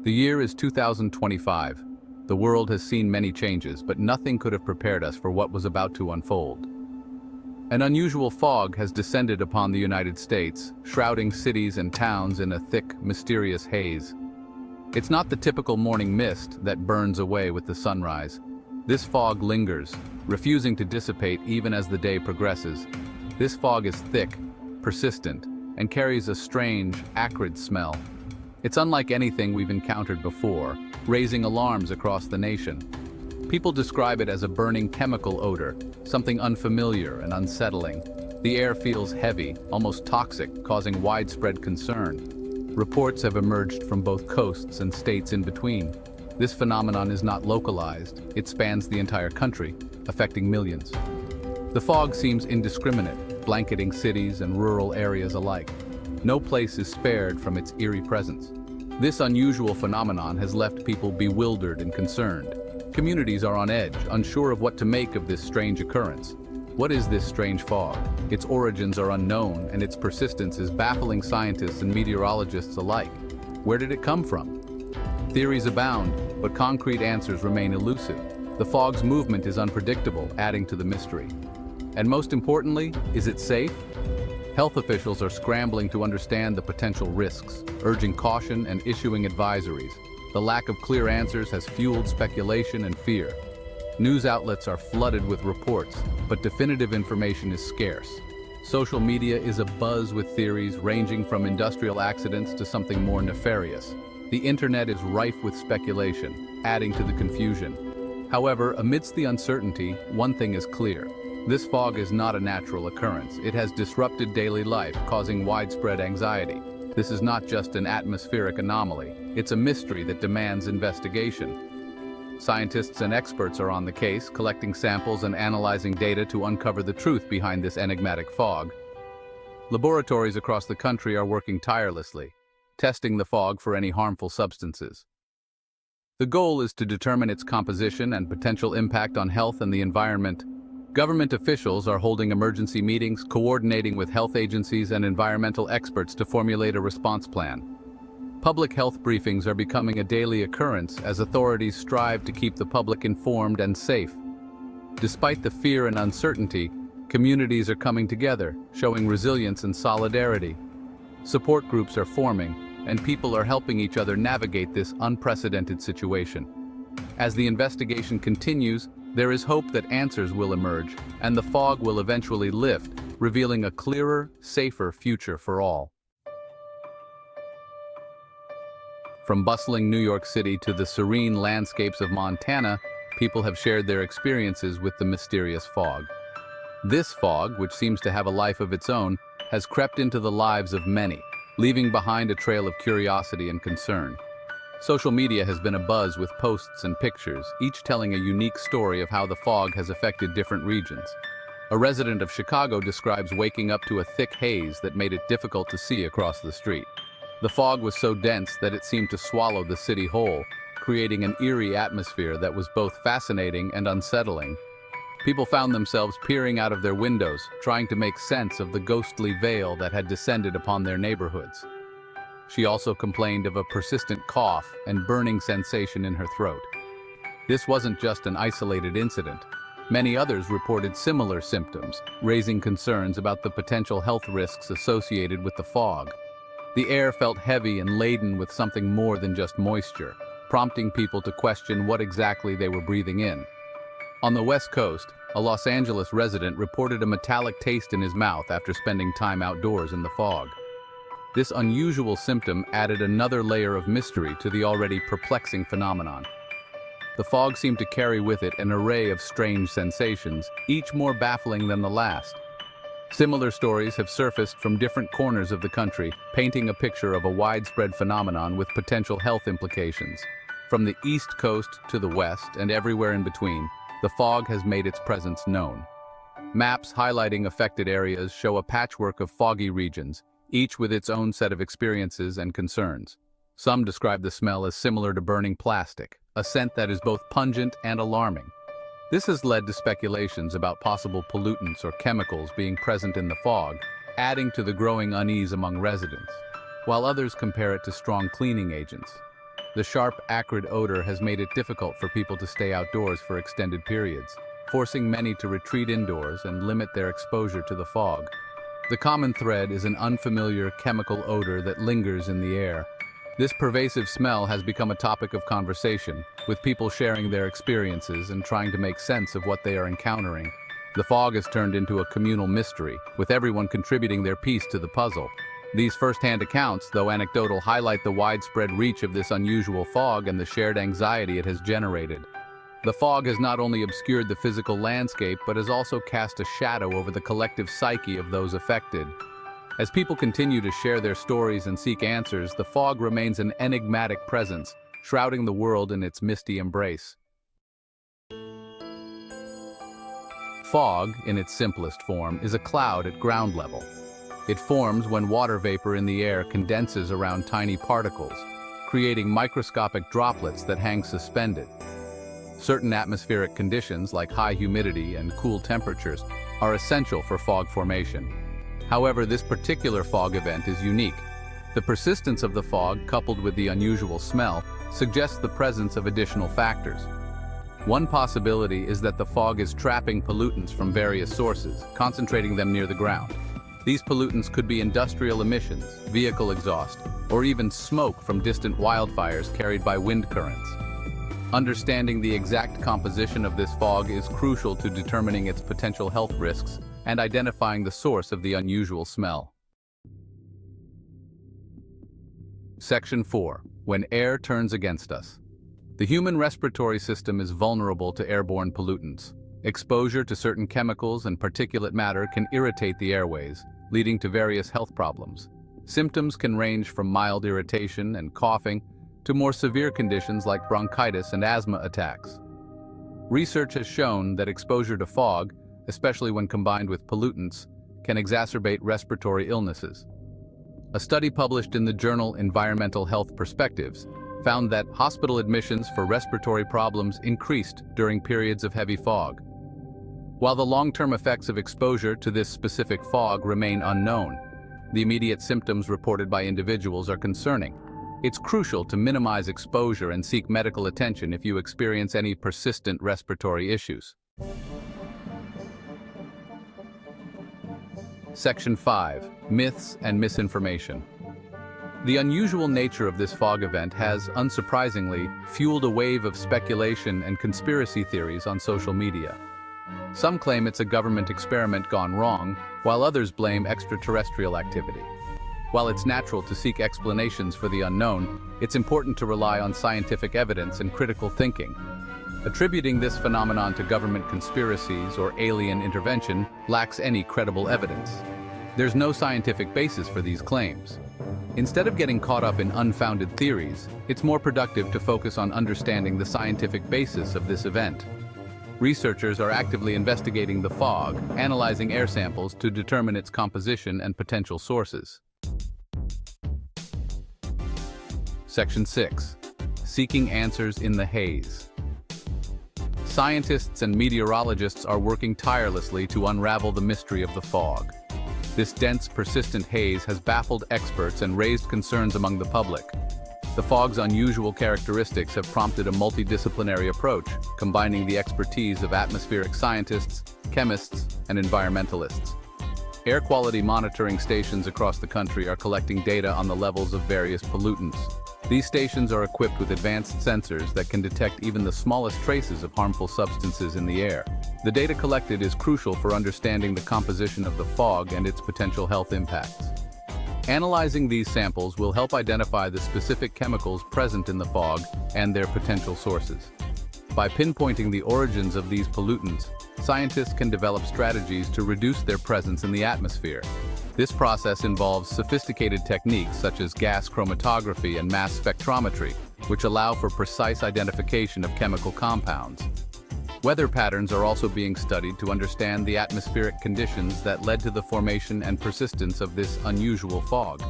The year is 2025. The world has seen many changes, but nothing could have prepared us for what was about to unfold. An unusual fog has descended upon the United States, shrouding cities and towns in a thick, mysterious haze. It's not the typical morning mist that burns away with the sunrise. This fog lingers, refusing to dissipate even as the day progresses. This fog is thick, persistent, and carries a strange, acrid smell. It's unlike anything we've encountered before, raising alarms across the nation. People describe it as a burning chemical odor, something unfamiliar and unsettling. The air feels heavy, almost toxic, causing widespread concern. Reports have emerged from both coasts and states in between. This phenomenon is not localized, it spans the entire country, affecting millions. The fog seems indiscriminate, blanketing cities and rural areas alike. No place is spared from its eerie presence. This unusual phenomenon has left people bewildered and concerned. Communities are on edge, unsure of what to make of this strange occurrence. What is this strange fog? Its origins are unknown, and its persistence is baffling scientists and meteorologists alike. Where did it come from? Theories abound, but concrete answers remain elusive. The fog's movement is unpredictable, adding to the mystery. And most importantly, is it safe? Health officials are scrambling to understand the potential risks, urging caution and issuing advisories. The lack of clear answers has fueled speculation and fear. News outlets are flooded with reports, but definitive information is scarce. Social media is abuzz with theories ranging from industrial accidents to something more nefarious. The internet is rife with speculation, adding to the confusion. However, amidst the uncertainty, one thing is clear. This fog is not a natural occurrence. It has disrupted daily life, causing widespread anxiety. This is not just an atmospheric anomaly. It's a mystery that demands investigation. Scientists and experts are on the case, collecting samples and analyzing data to uncover the truth behind this enigmatic fog. Laboratories across the country are working tirelessly, testing the fog for any harmful substances. The goal is to determine its composition and potential impact on health and the environment. Government officials are holding emergency meetings, coordinating with health agencies and environmental experts to formulate a response plan. Public health briefings are becoming a daily occurrence as authorities strive to keep the public informed and safe. Despite the fear and uncertainty, communities are coming together, showing resilience and solidarity. Support groups are forming, and people are helping each other navigate this unprecedented situation. As the investigation continues, there is hope that answers will emerge, and the fog will eventually lift, revealing a clearer, safer future for all. From bustling New York City to the serene landscapes of Montana, people have shared their experiences with the mysterious fog. This fog, which seems to have a life of its own, has crept into the lives of many, leaving behind a trail of curiosity and concern. Social media has been abuzz with posts and pictures, each telling a unique story of how the fog has affected different regions. A resident of Chicago describes waking up to a thick haze that made it difficult to see across the street. The fog was so dense that it seemed to swallow the city whole, creating an eerie atmosphere that was both fascinating and unsettling. People found themselves peering out of their windows, trying to make sense of the ghostly veil that had descended upon their neighborhoods. She also complained of a persistent cough and burning sensation in her throat. This wasn't just an isolated incident. Many others reported similar symptoms, raising concerns about the potential health risks associated with the fog. The air felt heavy and laden with something more than just moisture, prompting people to question what exactly they were breathing in. On the West Coast, a Los Angeles resident reported a metallic taste in his mouth after spending time outdoors in the fog. This unusual symptom added another layer of mystery to the already perplexing phenomenon. The fog seemed to carry with it an array of strange sensations, each more baffling than the last. Similar stories have surfaced from different corners of the country, painting a picture of a widespread phenomenon with potential health implications. From the East Coast to the West and everywhere in between, the fog has made its presence known. Maps highlighting affected areas show a patchwork of foggy regions, each with its own set of experiences and concerns. Some describe the smell as similar to burning plastic, a scent that is both pungent and alarming. This has led to speculations about possible pollutants or chemicals being present in the fog, adding to the growing unease among residents, while others compare it to strong cleaning agents. The sharp, acrid odor has made it difficult for people to stay outdoors for extended periods, forcing many to retreat indoors and limit their exposure to the fog. The common thread is an unfamiliar chemical odor that lingers in the air. This pervasive smell has become a topic of conversation, with people sharing their experiences and trying to make sense of what they are encountering. The fog has turned into a communal mystery, with everyone contributing their piece to the puzzle. These first-hand accounts, though anecdotal, highlight the widespread reach of this unusual fog and the shared anxiety it has generated. The fog has not only obscured the physical landscape, but has also cast a shadow over the collective psyche of those affected. As people continue to share their stories and seek answers, the fog remains an enigmatic presence, shrouding the world in its misty embrace. Fog, in its simplest form, is a cloud at ground level. It forms when water vapor in the air condenses around tiny particles, creating microscopic droplets that hang suspended. Certain atmospheric conditions, like high humidity and cool temperatures, are essential for fog formation. However, this particular fog event is unique. The persistence of the fog, coupled with the unusual smell, suggests the presence of additional factors. One possibility is that the fog is trapping pollutants from various sources, concentrating them near the ground. These pollutants could be industrial emissions, vehicle exhaust, or even smoke from distant wildfires carried by wind currents. Understanding the exact composition of this fog is crucial to determining its potential health risks and identifying the source of the unusual smell. Section 4. When air turns against us. The human respiratory system is vulnerable to airborne pollutants. Exposure to certain chemicals and particulate matter can irritate the airways, leading to various health problems. Symptoms can range from mild irritation and coughing to more severe conditions like bronchitis and asthma attacks. Research has shown that exposure to fog, especially when combined with pollutants, can exacerbate respiratory illnesses. A study published in the journal Environmental Health Perspectives found that hospital admissions for respiratory problems increased during periods of heavy fog. While the long-term effects of exposure to this specific fog remain unknown, the immediate symptoms reported by individuals are concerning. It's crucial to minimize exposure and seek medical attention if you experience any persistent respiratory issues. Section 5. Myths and misinformation. The unusual nature of this fog event has, unsurprisingly, fueled a wave of speculation and conspiracy theories on social media. Some claim it's a government experiment gone wrong, while others blame extraterrestrial activity. While it's natural to seek explanations for the unknown, it's important to rely on scientific evidence and critical thinking. Attributing this phenomenon to government conspiracies or alien intervention lacks any credible evidence. There's no scientific basis for these claims. Instead of getting caught up in unfounded theories, it's more productive to focus on understanding the scientific basis of this event. Researchers are actively investigating the fog, analyzing air samples to determine its composition and potential sources. Section 6. Seeking answers in the haze. Scientists and meteorologists are working tirelessly to unravel the mystery of the fog. This dense, persistent haze has baffled experts and raised concerns among the public. The fog's unusual characteristics have prompted a multidisciplinary approach, combining the expertise of atmospheric scientists, chemists, and environmentalists. Air quality monitoring stations across the country are collecting data on the levels of various pollutants. These stations are equipped with advanced sensors that can detect even the smallest traces of harmful substances in the air. The data collected is crucial for understanding the composition of the fog and its potential health impacts. Analyzing these samples will help identify the specific chemicals present in the fog and their potential sources. By pinpointing the origins of these pollutants, scientists can develop strategies to reduce their presence in the atmosphere. This process involves sophisticated techniques such as gas chromatography and mass spectrometry, which allow for precise identification of chemical compounds. Weather patterns are also being studied to understand the atmospheric conditions that led to the formation and persistence of this unusual fog.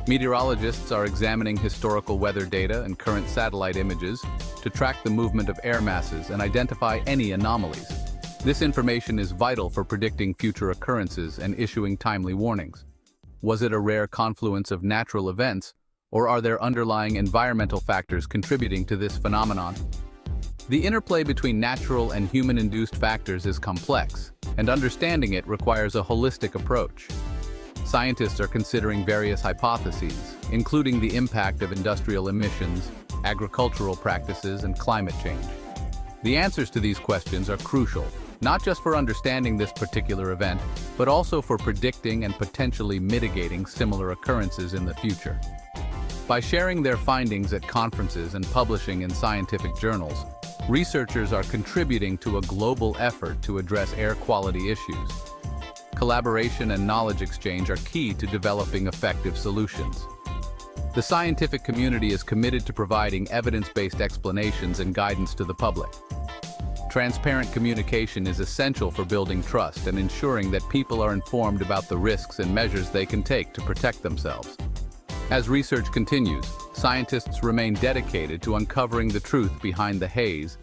Meteorologists are examining historical weather data and current satellite images to track the movement of air masses and identify any anomalies. This information is vital for predicting future occurrences and issuing timely warnings. Was it a rare confluence of natural events, or are there underlying environmental factors contributing to this phenomenon? The interplay between natural and human-induced factors is complex, and understanding it requires a holistic approach. Scientists are considering various hypotheses, including the impact of industrial emissions, agricultural practices, and climate change. The answers to these questions are crucial, not just for understanding this particular event, but also for predicting and potentially mitigating similar occurrences in the future. By sharing their findings at conferences and publishing in scientific journals, researchers are contributing to a global effort to address air quality issues. Collaboration and knowledge exchange are key to developing effective solutions. The scientific community is committed to providing evidence-based explanations and guidance to the public. Transparent communication is essential for building trust and ensuring that people are informed about the risks and measures they can take to protect themselves. As research continues, scientists remain dedicated to uncovering the truth behind the haze